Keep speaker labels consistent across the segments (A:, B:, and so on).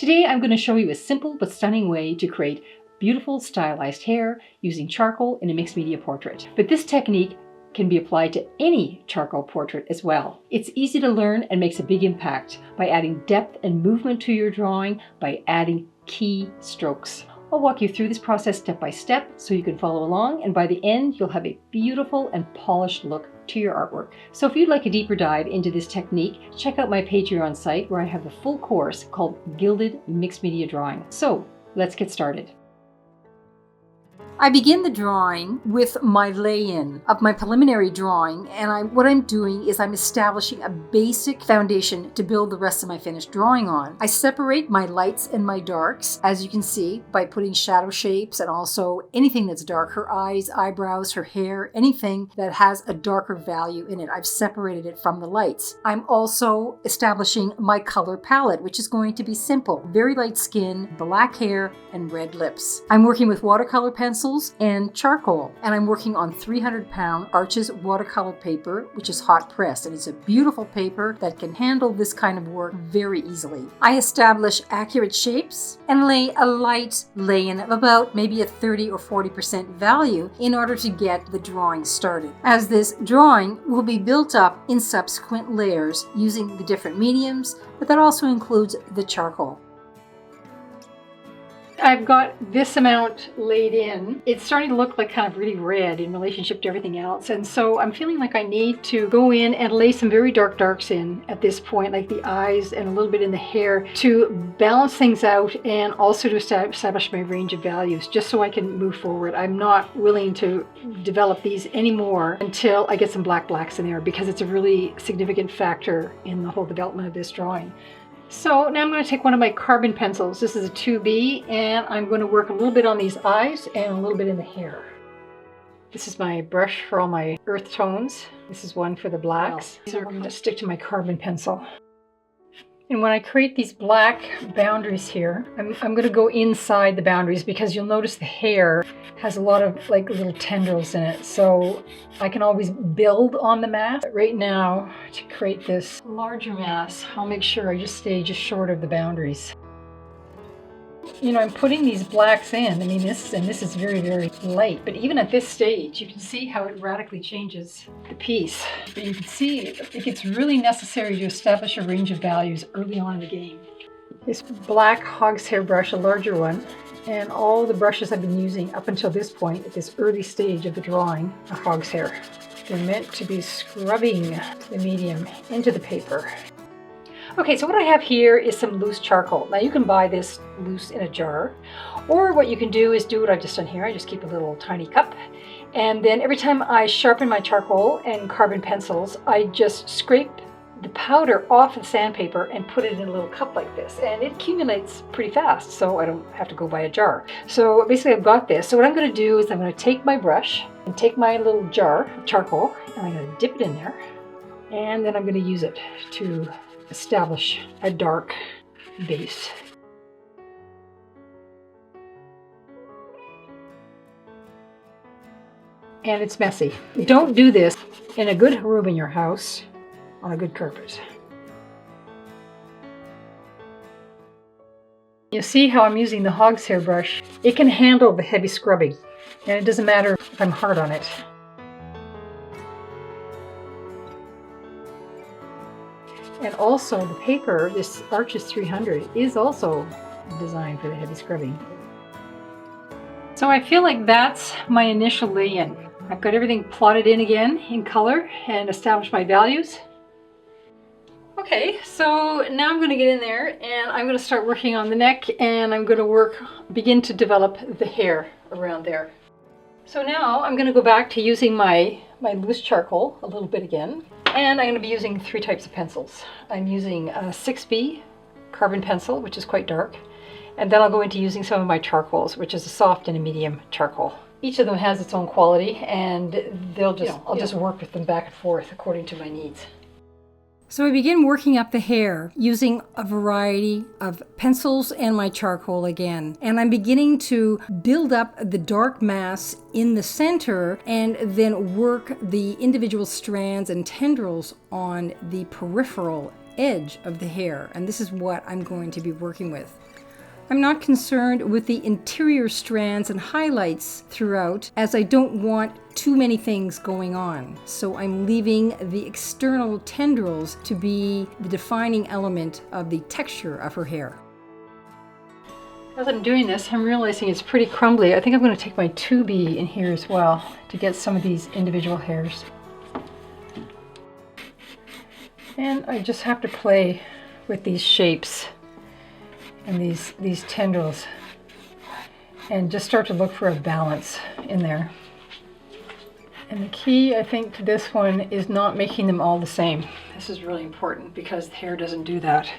A: Today I'm going to show you a simple but stunning way to create beautiful stylized hair using charcoal in a mixed media portrait. But this technique can be applied to any charcoal portrait as well. It's easy to learn and makes a big impact by adding depth and movement to your drawing by adding key strokes. I'll walk you through this process step by step so you can follow along, and by the end you'll have a beautiful and polished look to your artwork. So if you'd like a deeper dive into this technique, check out my Patreon site where I have the full course called Gilded Mixed Media Drawing. So let's get started. I begin the drawing with my lay-in of my preliminary drawing, and what I'm doing is I'm establishing a basic foundation to build the rest of my finished drawing on. I separate my lights and my darks, as you can see, by putting shadow shapes and also anything that's dark, her eyes, eyebrows, her hair, anything that has a darker value in it. I've separated it from the lights. I'm also establishing my color palette, which is going to be simple. Very light skin, black hair, and red lips. I'm working with watercolor pencils and charcoal, and I'm working on 300-pound Arches watercolor paper, which is hot pressed, and it's a beautiful paper that can handle this kind of work very easily. I establish accurate shapes and lay a light lay-in of about maybe a 30 or 40% value in order to get the drawing started, as this drawing will be built up in subsequent layers using the different mediums, but that also includes the charcoal. I've got this amount laid in. It's starting to look like kind of really red in relationship to everything else. And so I'm feeling like I need to go in and lay some very dark darks in at this point, like the eyes and a little bit in the hair, to balance things out and also to establish my range of values, just so I can move forward. I'm not willing to develop these anymore until I get some blacks in there, because it's a really significant factor in the whole development of this drawing. So now I'm going to take one of my carbon pencils. This is a 2B, and I'm going to work a little bit on these eyes and a little bit in the hair. This is my brush for all my earth tones. This is one for the blacks. So I'm going to stick to my carbon pencil. And when I create these black boundaries here, I'm going to go inside the boundaries, because you'll notice the hair has a lot of like little tendrils in it. So I can always build on the mass. But right now, to create this larger mass, I'll make sure I just stay just short of the boundaries. You know, I'm putting these blacks in. I mean, this is very, very light. But even at this stage, you can see how it radically changes the piece. But you can see it gets really necessary to establish a range of values early on in the game. This black hog's hair brush, a larger one, and all the brushes I've been using up until this point, at this early stage of the drawing, are hog's hair. They're meant to be scrubbing the medium into the paper. Okay, so what I have here is some loose charcoal. Now you can buy this loose in a jar, or what you can do is do what I've just done here. I just keep a little tiny cup, and then every time I sharpen my charcoal and carbon pencils, I just scrape the powder off the sandpaper and put it in a little cup like this, and it accumulates pretty fast, so I don't have to go buy a jar. So basically I've got this. So what I'm going to do is I'm going to take my brush and take my little jar of charcoal, and I'm going to dip it in there, and then I'm going to use it to establish a dark base. And it's messy. Don't do this in a good room in your house on a good carpet. You see how I'm using the hog's hair brush? It can handle the heavy scrubbing, and it doesn't matter if I'm hard on it. And also the paper, this Arches 300, is also designed for the heavy scrubbing. So I feel like that's my initial lay-in. I've got everything plotted in again in color and established my values. Okay, so now I'm going to get in there and I'm going to start working on the neck, and I'm going to begin to develop the hair around there. So now I'm going to go back to using my loose charcoal a little bit again. And I'm going to be using 3 types of pencils. I'm using a 6B carbon pencil, which is quite dark. And then I'll go into using some of my charcoals, which is a soft and a medium charcoal. Each of them has its own quality, and I'll just work with them back and forth according to my needs. So I begin working up the hair using a variety of pencils and my charcoal again. And I'm beginning to build up the dark mass in the center and then work the individual strands and tendrils on the peripheral
B: edge of the hair, and this is what I'm going to be working with. I'm not concerned with the interior strands and highlights throughout, as I don't want too many things going on. So I'm leaving the external tendrils to be the defining element of the texture of her hair.
A: As I'm doing this, I'm realizing it's pretty crumbly. I think I'm going to take my 2B in here as well to get some of these individual hairs. And I just have to play with these shapes and these tendrils and just start to look for a balance in there. And the key, I think, to this one is not making them all the same. This is really important because the hair doesn't do that.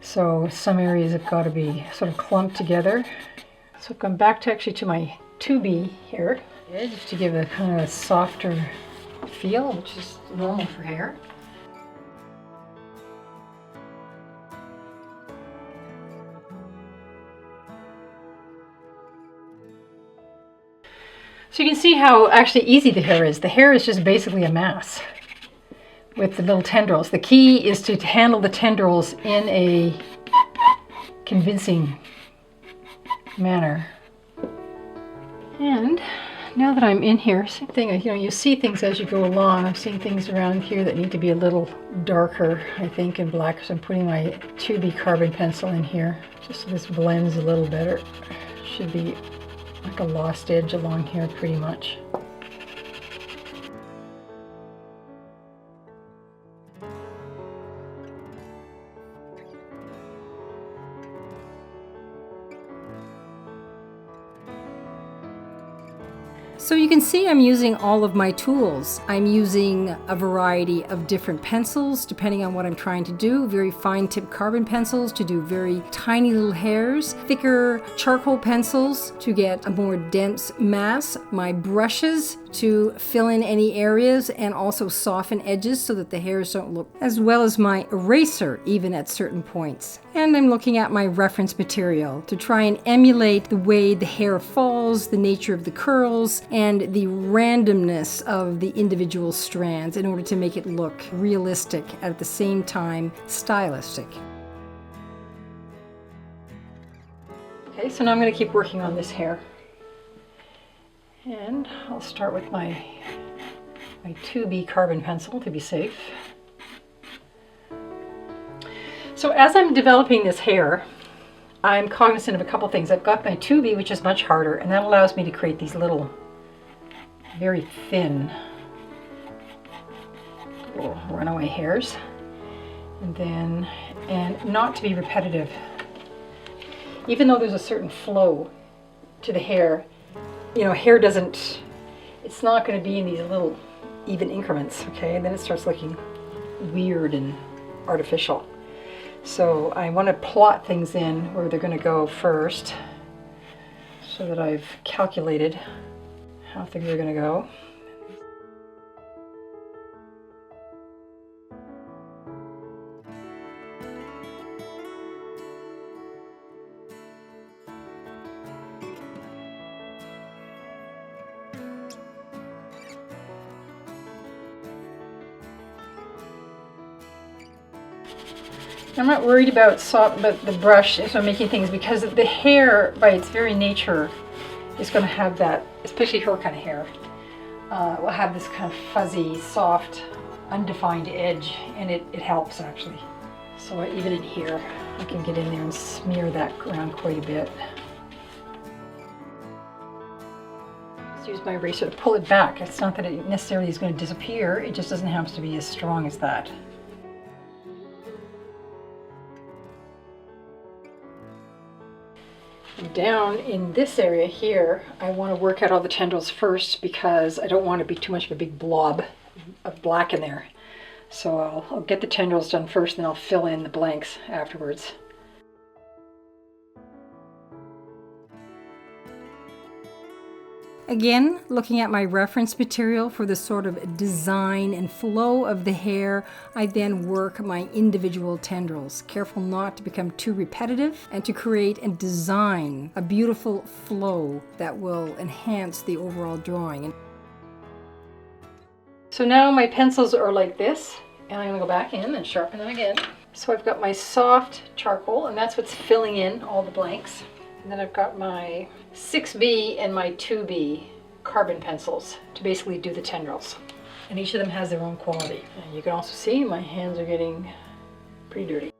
A: So some areas have got to be sort of clumped together. So I've gone back to actually to my 2B here, just to give a kind of a softer feel, which is normal for hair. So you can see how actually easy the hair is. The hair is just basically a mass with the little tendrils. The key is to handle the tendrils in a convincing manner. And now that I'm in here, same thing, you see things as you go along. I've seen things around here that need to be a little darker, I think, in black. So I'm putting my 2B carbon pencil in here, just so this blends a little better. Should be like a lost edge along here pretty much.
B: So you can see I'm using all of my tools. I'm using a variety of different pencils depending on what I'm trying to do. Very fine tip carbon pencils to do very tiny little hairs, thicker charcoal pencils to get a more dense mass, my brushes to fill in any areas and also soften edges so that the hairs don't look, as well as my eraser even at certain points. And I'm looking at my reference material to try and emulate the way the hair falls, the nature of the curls, and the randomness of the individual strands in order to make it look realistic at the same time stylistic.
A: Okay, so now I'm going to keep working on this hair. And I'll start with my 2B carbon pencil to be safe. So as I'm developing this hair, I'm cognizant of a couple things. I've got my 2B, which is much harder, and that allows me to create these little, very thin little runaway hairs. And not to be repetitive. Even though there's a certain flow to the hair, hair doesn't, it's not going to be in these little even increments, okay? And then it starts looking weird and artificial. So I want to plot things in where they're going to go first so that I've calculated how things are going to go. I'm not worried about the brush if I'm making things, because the hair, by its very nature, is going to have that, especially her kind of hair, will have this kind of fuzzy, soft, undefined edge, and it helps actually. So even in here, I can get in there and smear that around quite a bit. Just use my eraser to pull it back. It's not that it necessarily is going to disappear, it just doesn't have to be as strong as that. Down in this area here, I want to work out all the tendrils first because I don't want to be too much of a big blob of black in there. So I'll get the tendrils done first, and then I'll fill in the blanks afterwards.
B: Again, looking at my reference material for the sort of design and flow of the hair, I then work my individual tendrils, careful not to become too repetitive and to create and design a beautiful flow that will enhance the overall drawing.
A: So now my pencils are like this, And I'm gonna go back in and sharpen them again. So I've got my soft charcoal, and that's what's filling in all the blanks. And then I've got my 6B and my 2B carbon pencils to basically do the tendrils. And each of them has their own quality. And you can also see my hands are getting pretty dirty.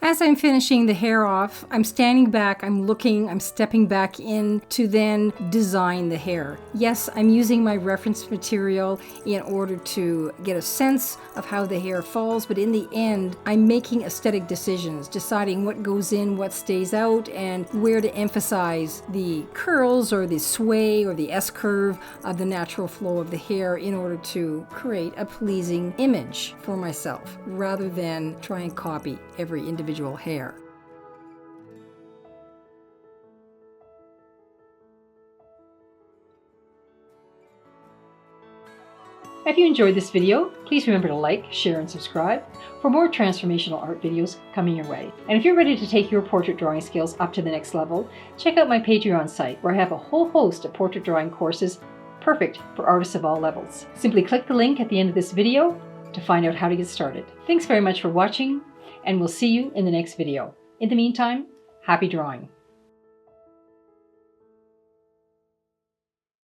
B: As I'm finishing the hair off, I'm standing back, I'm looking, I'm stepping back in to then design the hair. Yes, I'm using my reference material in order to get a sense of how the hair falls, but in the end, I'm making aesthetic decisions, deciding what goes in, what stays out, and where to emphasize the curls or the sway or the S-curve of the natural flow of the hair in order to create a pleasing image for myself, rather than try and copy every individual hair.
A: If you enjoyed this video, please remember to like, share, and subscribe for more transformational art videos coming your way. And if you're ready to take your portrait drawing skills up to the next level, check out my Patreon site where I have a whole host of portrait drawing courses perfect for artists of all levels. Simply click the link at the end of this video to find out how to get started. Thanks very much for watching, and we'll see you in the next video. In the meantime, happy drawing.